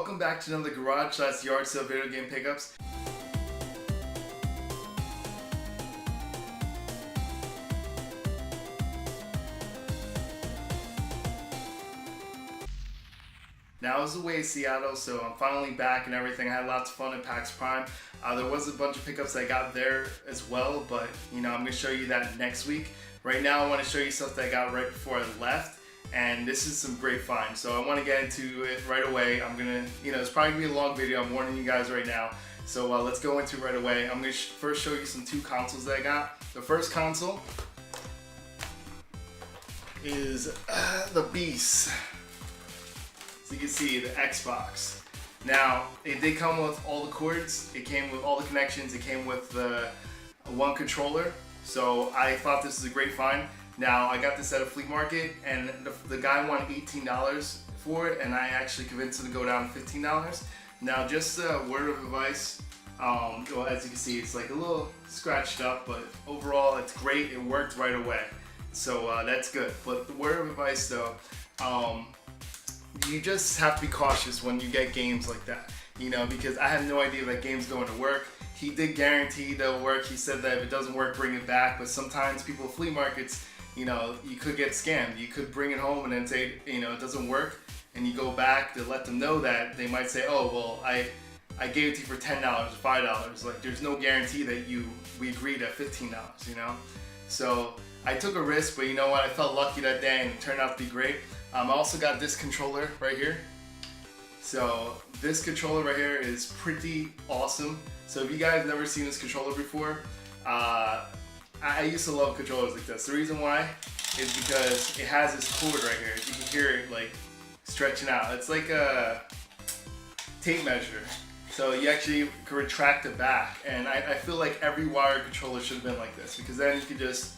welcome back to another garage/yard sale video game pickups. Now I was away in Seattle, so I'm finally back and everything. I had lots of fun at PAX Prime. There was a bunch of pickups I got there as well, but I'm going to show you that next week. Right now I want to show you stuff that I got right before I left, and this is some great finds. So I want to get into it right away. I'm going to, it's probably going to be a long video, I'm warning you guys right now. So let's go into it right away. I'm going to first show you some two consoles that I got. The first console is the beast. So you can see the Xbox. Now, it did come with all the cords, it came with all the connections, it came with the one controller. So I thought this was a great find. Now, I got this at a flea market and the guy wanted $18 for it, and I actually convinced him to go down to $15. Now, just a word of advice, well, as you can see, it's like a little scratched up, but overall it's great, it worked right away. So that's good. But the word of advice though, you just have to be cautious when you get games like that, because I have no idea that game's going to work. He did guarantee they'll work. He said that if it doesn't work, bring it back. But sometimes people at flea markets, you could get scammed. You could bring it home and then say, it doesn't work, and you go back to let them know that. They might say, oh, well, I gave it to you for $10 or $5. Like, there's no guarantee that we agreed at $15, So I took a risk, but you know what? I felt lucky that day and it turned out to be great. I also got this controller right here. So this controller right here is pretty awesome. So if you guys have never seen this controller before, I used to love controllers like this. The reason why is because it has this cord right here. You can hear it like stretching out. It's like a tape measure. So you actually can retract it back. And I feel like every wired controller should have been like this, because then you can just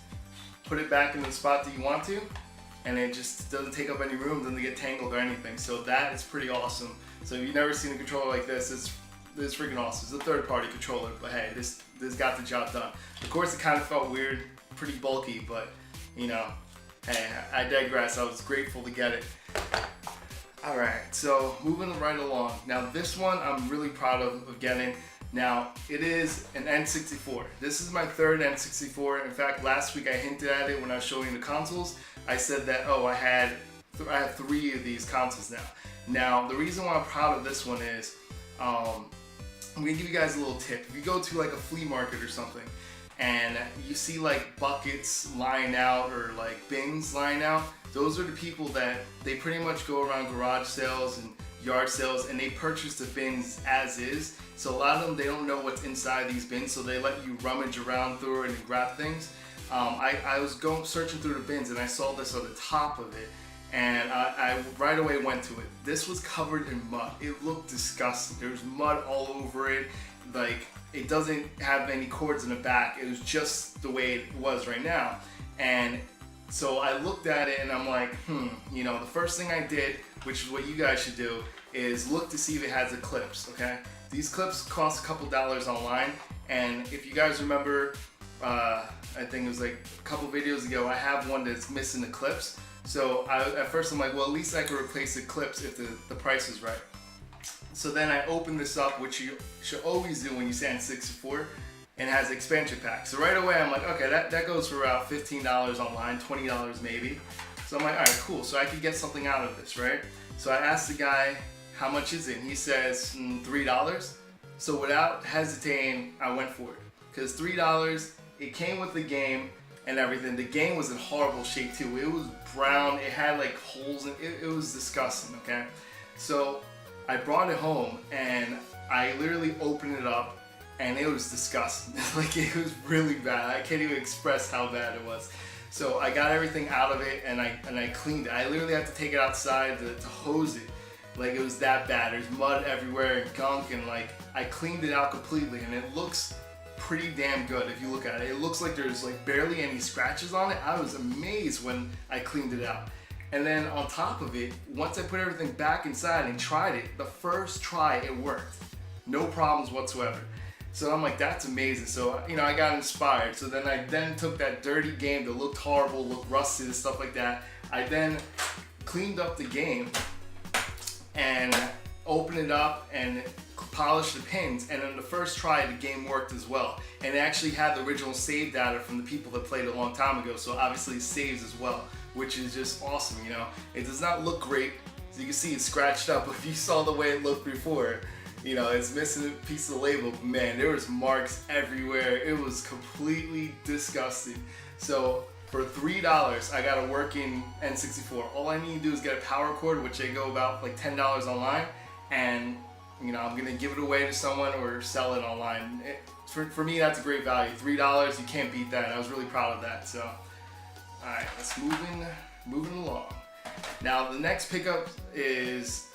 put it back in the spot that you want to, and it just doesn't take up any room, doesn't get tangled or anything. So that is pretty awesome. So if you've never seen a controller like this, it's freaking awesome. It's a third-party controller, but hey, this got the job done. Of course, it kind of felt weird, pretty bulky, but hey, I digress. I was grateful to get it. All right, so moving right along. Now this one I'm really proud of getting. Now it is an N64. This is my third N64. In fact, last week I hinted at it when I was showing the consoles. I said that, oh, I have 3 of these consoles now. Now, the reason why I'm proud of this one is, I'm gonna give you guys a little tip. If you go to like a flea market or something, and you see like buckets lying out or like bins lying out, those are the people that they pretty much go around garage sales and yard sales and they purchase the bins as is. So a lot of them, they don't know what's inside these bins, so they let you rummage around through it and grab things. I was searching through the bins and I saw this on the top of it, and I right away went to it. This was covered in mud. It looked disgusting. There was mud all over it. Like, it doesn't have any cords in the back. It was just the way it was right now. And so I looked at it and I'm like, the first thing I did, which is what you guys should do, is look to see if it has the clips, okay? These clips cost a couple dollars online, and if you guys remember, I think it was like a couple videos ago, I have one that's missing the clips. So at first I'm like, well, at least I could replace the clips if the price is right. So then I opened this up, which you should always do when you say N64, and it has an expansion pack. So right away I'm like, okay, that goes for about $15 online, $20 maybe. So I'm like, all right, cool. So I could get something out of this, right? So I asked the guy, how much is it? And he says, $3. So without hesitating, I went for it. Because $3, it came with the game and everything. The game was in horrible shape too. It was brown, it had like holes in it. It was disgusting, okay? So I brought it home and I literally opened it up and it was disgusting. Like, it was really bad. I can't even express how bad it was. So I got everything out of it and I cleaned it. I literally had to take it outside to hose it. Like, it was that bad. There's mud everywhere and gunk, and like, I cleaned it out completely and it looks pretty damn good if you look at it. It looks like there's like barely any scratches on it. I was amazed when I cleaned it out. And then on top of it, once I put everything back inside and tried it, the first try it worked. No problems whatsoever. So I'm like, that's amazing. So, I got inspired. So then I took that dirty game that looked horrible, looked rusted and stuff like that. I then cleaned up the game and open it up and polish the pins, and on the first try the game worked as well, and it actually had the original save data from the people that played a long time ago, so obviously it saves as well, which is just awesome. You know, it does not look great, so you can see it's scratched up, but if you saw the way it looked before, you know, it's missing a piece of the label. Man, there was marks everywhere. It was completely disgusting. So for $3, I got a working N64. All I need to do is get a power cord, which they go about like $10 online, and you know, I'm gonna give it away to someone or sell it online. For me, that's a great value. $3, you can't beat that. I was really proud of that. So, all right, let's moving along. Now the next pickup is,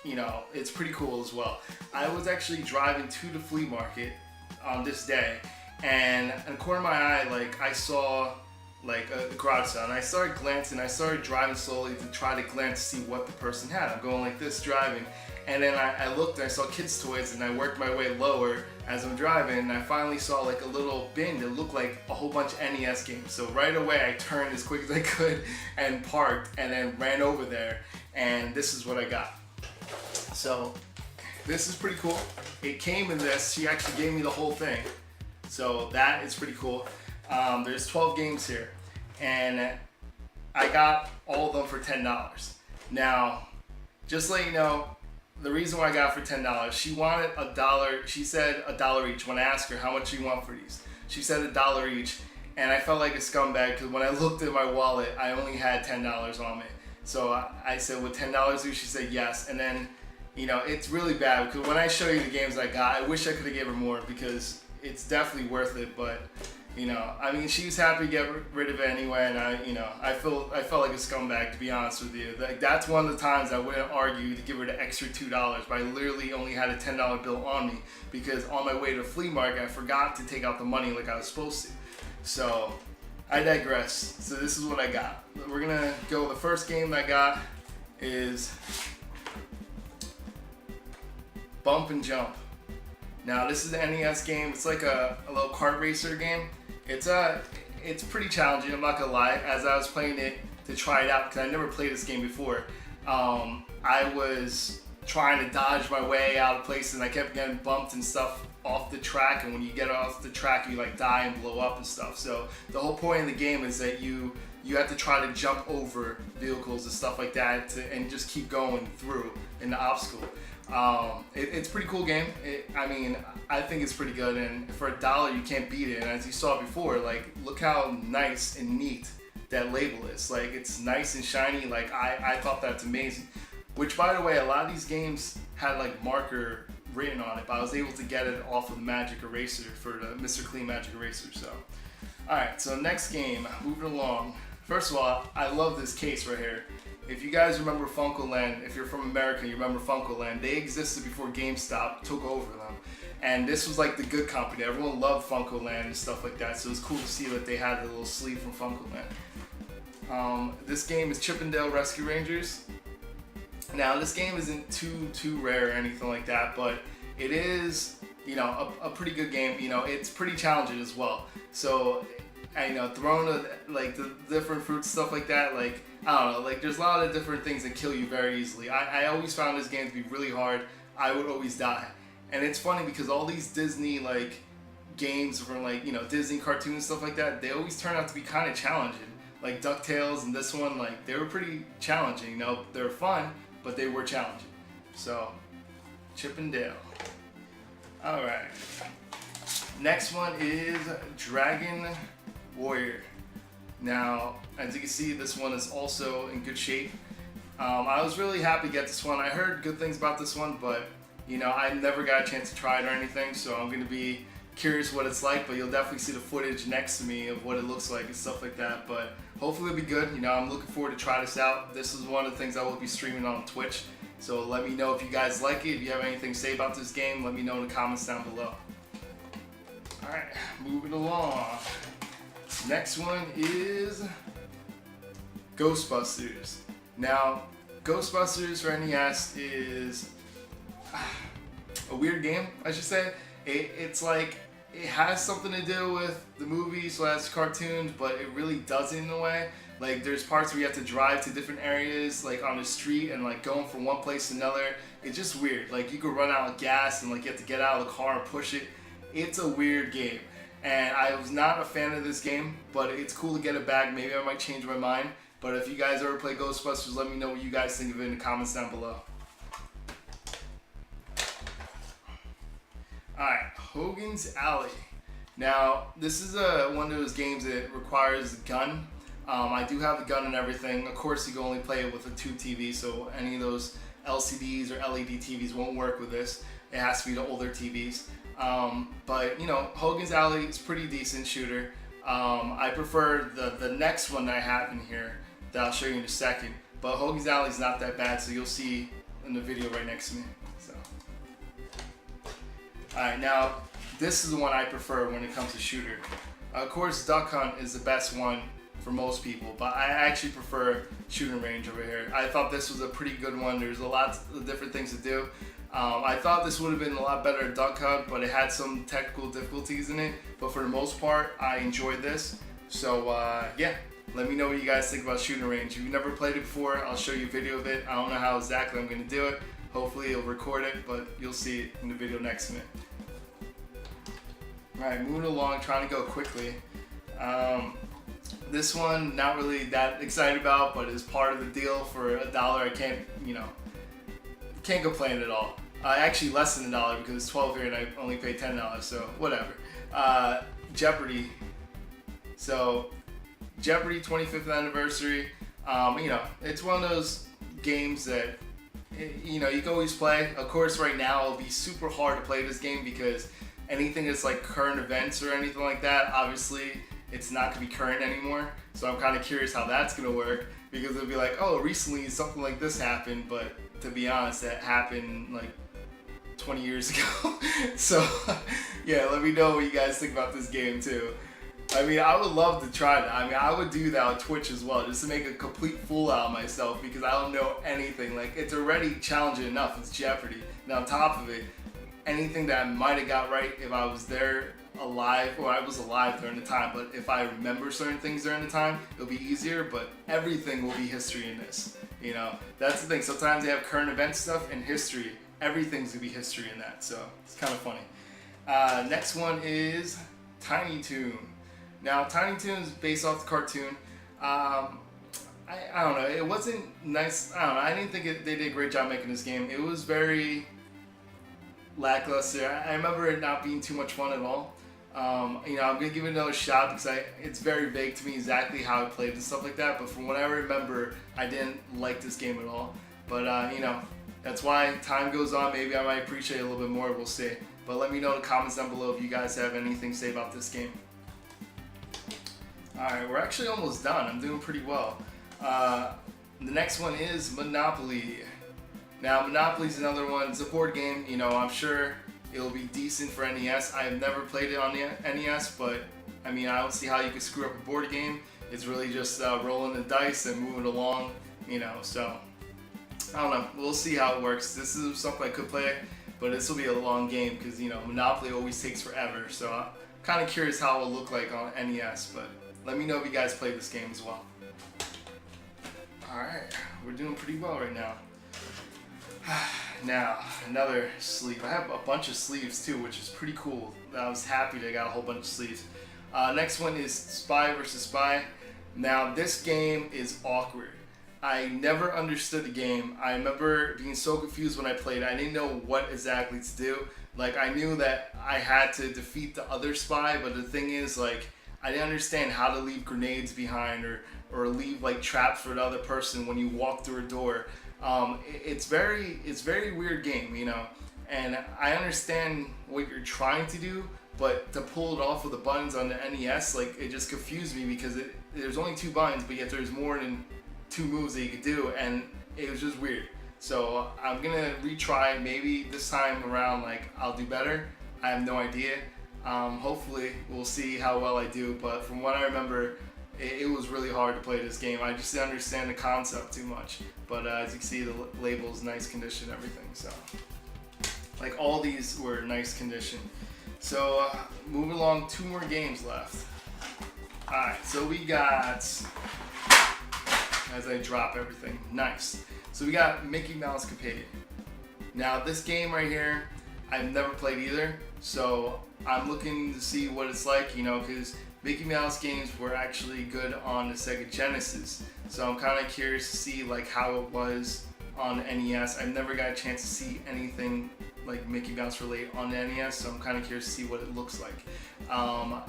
you know, it's pretty cool as well. I was actually driving to the flea market on this day, and in the corner of my eye, like I saw like a garage sale, and I started glancing. I started driving slowly to try to glance to see what the person had. I'm going like this driving, and then I looked and I saw kids' toys, and I worked my way lower as I'm driving, and I finally saw like a little bin that looked like a whole bunch of NES games. So right away I turned as quick as I could and parked, and then ran over there, and this is what I got. So this is pretty cool. It came in this. She actually gave me the whole thing, so that is pretty cool. There's 12 games here, and I got all of them for $10. Now, just to let you know, the reason why I got it for $10, she wanted $1. She said $1 each. When I asked her how much do you want for these, she said $1 each, and I felt like a scumbag because when I looked at my wallet, I only had $10 on me. So I said, would $10 do? She said yes, and then, you know, it's really bad because when I show you the games I got, I wish I could have gave her more because it's definitely worth it, but you know, I mean, she was happy to get rid of it anyway, and I felt like a scumbag, to be honest with you. Like, that's one of the times I wouldn't argue to give her the extra $2, but I literally only had a $10 bill on me because on my way to the flea market, I forgot to take out the money like I was supposed to. So, I digress. So this is what I got. We're gonna go, the first game I got is Bump and Jump. Now this is an NES game. It's like a little kart racer game. It's pretty challenging, I'm not gonna lie. As I was playing it to try it out, because I never played this game before, I was trying to dodge my way out of places, and I kept getting bumped and stuff off the track, and when you get off the track, you like die and blow up and stuff. So the whole point of the game is that you have to try to jump over vehicles and stuff like that and just keep going through in the obstacle. It's a pretty cool game. I mean, I think it's pretty good, and for $1 you can't beat it. And as you saw before, like, look how nice and neat that label is. Like, it's nice and shiny. Like, I thought that's amazing. Which, by the way, a lot of these games had like marker written on it, but I was able to get it off of the Magic Eraser for the Mr. Clean Magic Eraser. So, all right. So next game, moving along. First of all, I love this case right here. If you guys remember FuncoLand, if you're from America, you remember FuncoLand. They existed before GameStop took over them. And this was like the good company. Everyone loved FuncoLand and stuff like that. So it was cool to see that they had a little sleeve from FuncoLand. This game is Trippin Dale Rescue Rangers. Now this game isn't too rare or anything like that, but it is, you know, a pretty good game. You know, it's pretty challenging as well. So, you know, throwing like the different fruits, stuff like that, like, I don't know, like there's a lot of different things that kill you very easily. I always found this game to be really hard. I would always die. And it's funny because all these Disney like games from like, you know, Disney cartoons and stuff like that, they always turn out to be kind of challenging. Like DuckTales and this one, like they were pretty challenging. You know, they were fun, but they were challenging. So, Trippin Dale. All right. Next one is Dragon Warrior. Now, as you can see, this one is also in good shape. I was really happy to get this one. I heard good things about this one, but you know, I never got a chance to try it or anything, so I'm gonna be curious what it's like, but you'll definitely see the footage next to me of what it looks like and stuff like that, but hopefully it'll be good. You know, I'm looking forward to try this out. This is one of the things I will be streaming on Twitch, so let me know if you guys like it. If you have anything to say about this game, let me know in the comments down below. Alright, moving along. Next one is Ghostbusters. Now, Ghostbusters for NES is a weird game, I should say. It's like, it has something to do with the movies / cartoons, but it really doesn't in a way. Like, there's parts where you have to drive to different areas, like on the street, and like going from one place to another. it's just weird. Like you could run out of gas and like you have to get out of the car and push it. It's a weird game. And I was not a fan of this game, but it's cool to get it back. Maybe I might change my mind. But if you guys ever play Ghostbusters, let me know what you guys think of it in the comments down below. Alright, Hogans Alley. Now, this is one of those games that requires a gun. I do have the gun and everything. Of course, you can only play it with a tube TV, so any of those LCDs or LED TVs won't work with this. It has to be the older TVs. But, you know, Hogans Alley is pretty decent shooter. I prefer the next one that I have in here that I'll show you in a second. But Hogans Alley is not that bad, so you'll see in the video right next to me. So, alright, now this is the one I prefer when it comes to shooter. Of course, Duck Hunt is the best one for most people, but I actually prefer Shooting Range over here. I thought this was a pretty good one. There's a lot of different things to do. I thought this would have been a lot better at Duck Hunt, but it had some technical difficulties in it. But for the most part, I enjoyed this. So yeah, let me know what you guys think about Shooting Range. If you've never played it before, I'll show you a video of it. I don't know how exactly I'm going to do it. Hopefully it'll record it, but you'll see it in the video next to me. Alright, moving along, trying to go quickly. This one, not really that excited about, but is part of the deal for $1. I can't, you know, can't complain at all. Actually less than $1 because it's 12 here and I only paid $10, so whatever. Jeopardy. So, Jeopardy 25th anniversary. You know, it's one of those games that, you know, you can always play. Of course, right now it'll be super hard to play this game because anything that's like current events or anything like that, obviously it's not going to be current anymore. So I'm kind of curious how that's going to work because it'll be like, oh, recently something like this happened, but to be honest, that happened like 20 years ago. So yeah, let me know what you guys think about this game too. I mean, I would love to try that. I mean, I would do that on Twitch as well, just to make a complete fool out of myself because I don't know anything. Like, it's already challenging enough. It's Jeopardy. Now, on top of it, anything that I might have got right if I was there alive, or I was alive during the time, but if I remember certain things during the time, it'll be easier, but everything will be history in this. You know, that's the thing. Sometimes they have current event stuff and history. Everything's gonna be history in that, so it's kind of funny. Next one is Tiny Toon. Now, Tiny Toon is based off the cartoon. I don't know, it wasn't nice. I don't know, I didn't think they did a great job making this game. It was very lackluster. I remember it not being too much fun at all. You know, I'm gonna give it another shot because it's very vague to me exactly how I played and stuff like that. But from what I remember, I didn't like this game at all. But you know, that's why time goes on. Maybe I might appreciate it a little bit more. We'll see. But let me know in the comments down below if you guys have anything to say about this game. All right, we're actually almost done. I'm doing pretty well. The next one is Monopoly. Now, Monopoly is another one. It's a board game. You know, I'm sure it'll be decent for NES. I have never played it on the NES, but I mean, I don't see how you could screw up a board game. It's really just rolling the dice and moving along, you know, so I don't know. We'll see how it works. This is something I could play, but this will be a long game because, you know, Monopoly always takes forever. So I'm kind of curious how it'll look like on NES, but let me know if you guys play this game as well. Alright, we're doing pretty well right now. Now, another sleeve. I have a bunch of sleeves too, which is pretty cool. I was happy that I got a whole bunch of sleeves. Next one is Spy vs. Spy. Now, this game is awkward. I never understood the game. I remember being so confused when I played. I didn't know what exactly to do. Like, I knew that I had to defeat the other spy, but the thing is, like, I didn't understand how to leave grenades behind or leave, like, traps for the other person when you walk through a door. It's very weird game, you know, and I understand what you're trying to do, but to pull it off with the buttons on the NES, like, it just confused me because there's only 2 buttons, but yet there's more than 2 moves that you could do, and it was just weird. So I'm gonna retry. Maybe this time around, like, I'll do better. I have no idea. Hopefully we'll see how well I do, but from what I remember, it was really hard to play this game. I just didn't understand the concept too much. But as you can see, the label's nice condition, everything. So, like, all these were nice condition. So, moving along, 2 more games left. Alright, so we got, as I drop everything, nice. So we got Mickey Mouse Capade. Now this game right here, I've never played either, so I'm looking to see what it's like, you know, because Mickey Mouse games were actually good on the Sega Genesis, so I'm kind of curious to see like how it was on the NES. I've never got a chance to see anything like Mickey Mouse related on the NES, so I'm kind of curious to see what it looks like.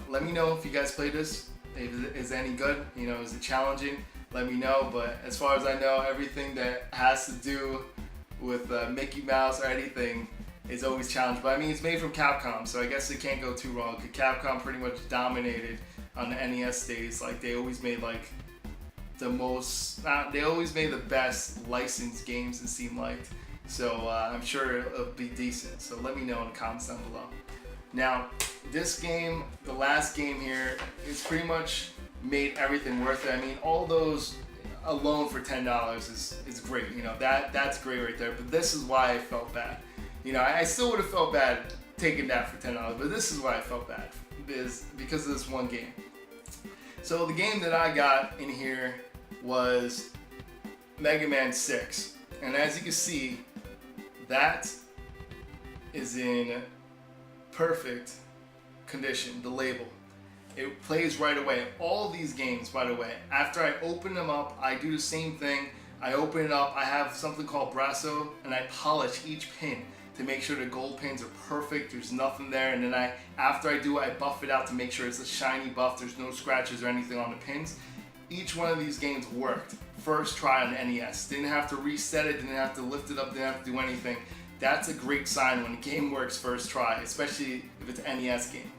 Let me know if you guys played this. Is it any good? You know, is it challenging? Let me know. But as far as I know, everything that has to do with Mickey Mouse or anything is always challenged. But I mean, it's made from Capcom, so I guess it can't go too wrong. Cause Capcom pretty much dominated on the NES days. Like they always made like the most. They always made the best licensed games. It seemed like. So I'm sure it'll be decent. So let me know in the comments down below. Now, this game, the last game here, it's pretty much made everything worth it. I mean, all those alone for $10 is great. You know, that's great right there. But this is why I felt bad. You know, I still would have felt bad taking that for $10, but this is why I felt bad, is because of this one game. So the game that I got in here was Mega Man 6. And as you can see, that is in perfect condition, the label. It plays right away. All these games, by the way, after I open them up, I do the same thing. I open it up, I have something called Brasso, and I polish each pin to make sure the gold pins are perfect, there's nothing there, and then after I do it, I buff it out to make sure it's a shiny buff, there's no scratches or anything on the pins. Each one of these games worked first try on the NES. Didn't have to reset it, didn't have to lift it up, didn't have to do anything. That's a great sign when a game works first try, especially if it's an NES game.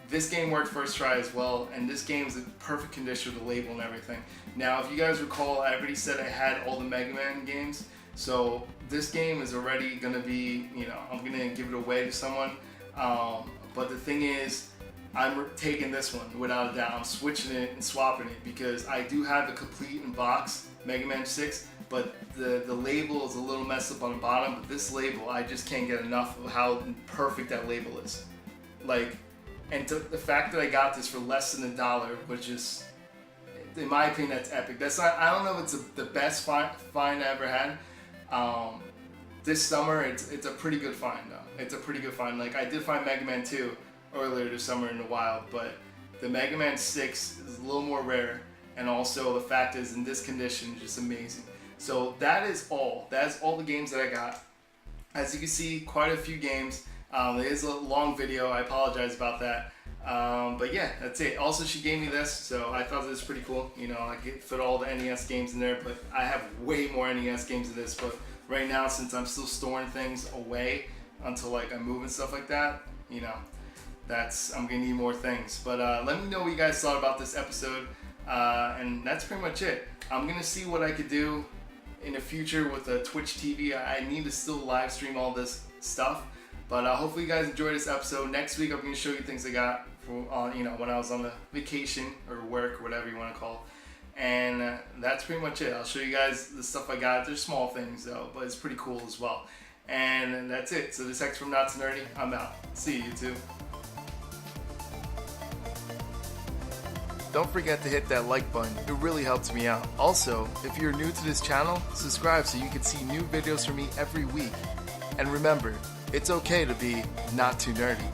This game worked first try as well, and this game is in perfect condition with the label and everything. Now, if you guys recall, I already said I had all the Mega Man games, so this game is already gonna be, you know, I'm gonna give it away to someone. But the thing is, I'm taking this one without a doubt. I'm switching it and swapping it because I do have the complete in box Mega Man 6, but the label is a little messed up on the bottom. But this label, I just can't get enough of how perfect that label is. Like, and the fact that I got this for less than $1, which is, in my opinion, that's epic. That's not, I don't know if it's the best find I ever had. This summer, it's a pretty good find though. It's a pretty good find. Like I did find Mega Man 2 earlier this summer in the wild, but the Mega Man 6 is a little more rare, and also the fact is in this condition, just amazing. So that is all. That's all the games that I got. As you can see, quite a few games. It is a long video. I apologize about that. But yeah, that's it. Also, she gave me this, so I thought this was pretty cool. You know, I could fit all the NES games in there, but I have way more NES games than this. But right now, since I'm still storing things away until like I move and stuff like that, you know, I'm gonna need more things. But let me know what you guys thought about this episode, and that's pretty much it. I'm gonna see what I could do in the future with a Twitch TV. I need to still live stream all this stuff. But hopefully you guys enjoyed this episode. Next week I'm going to show you things I got for, you know, when I was on the vacation or work or whatever you want to call. And that's pretty much it. I'll show you guys the stuff I got. They're small things though, but it's pretty cool as well. And that's it. So this is Hector from Not So Nerdy. I'm out. See you YouTube. Don't forget to hit that like button. It really helps me out. Also, if you're new to this channel, subscribe so you can see new videos from me every week. And remember, it's okay to be not too nerdy.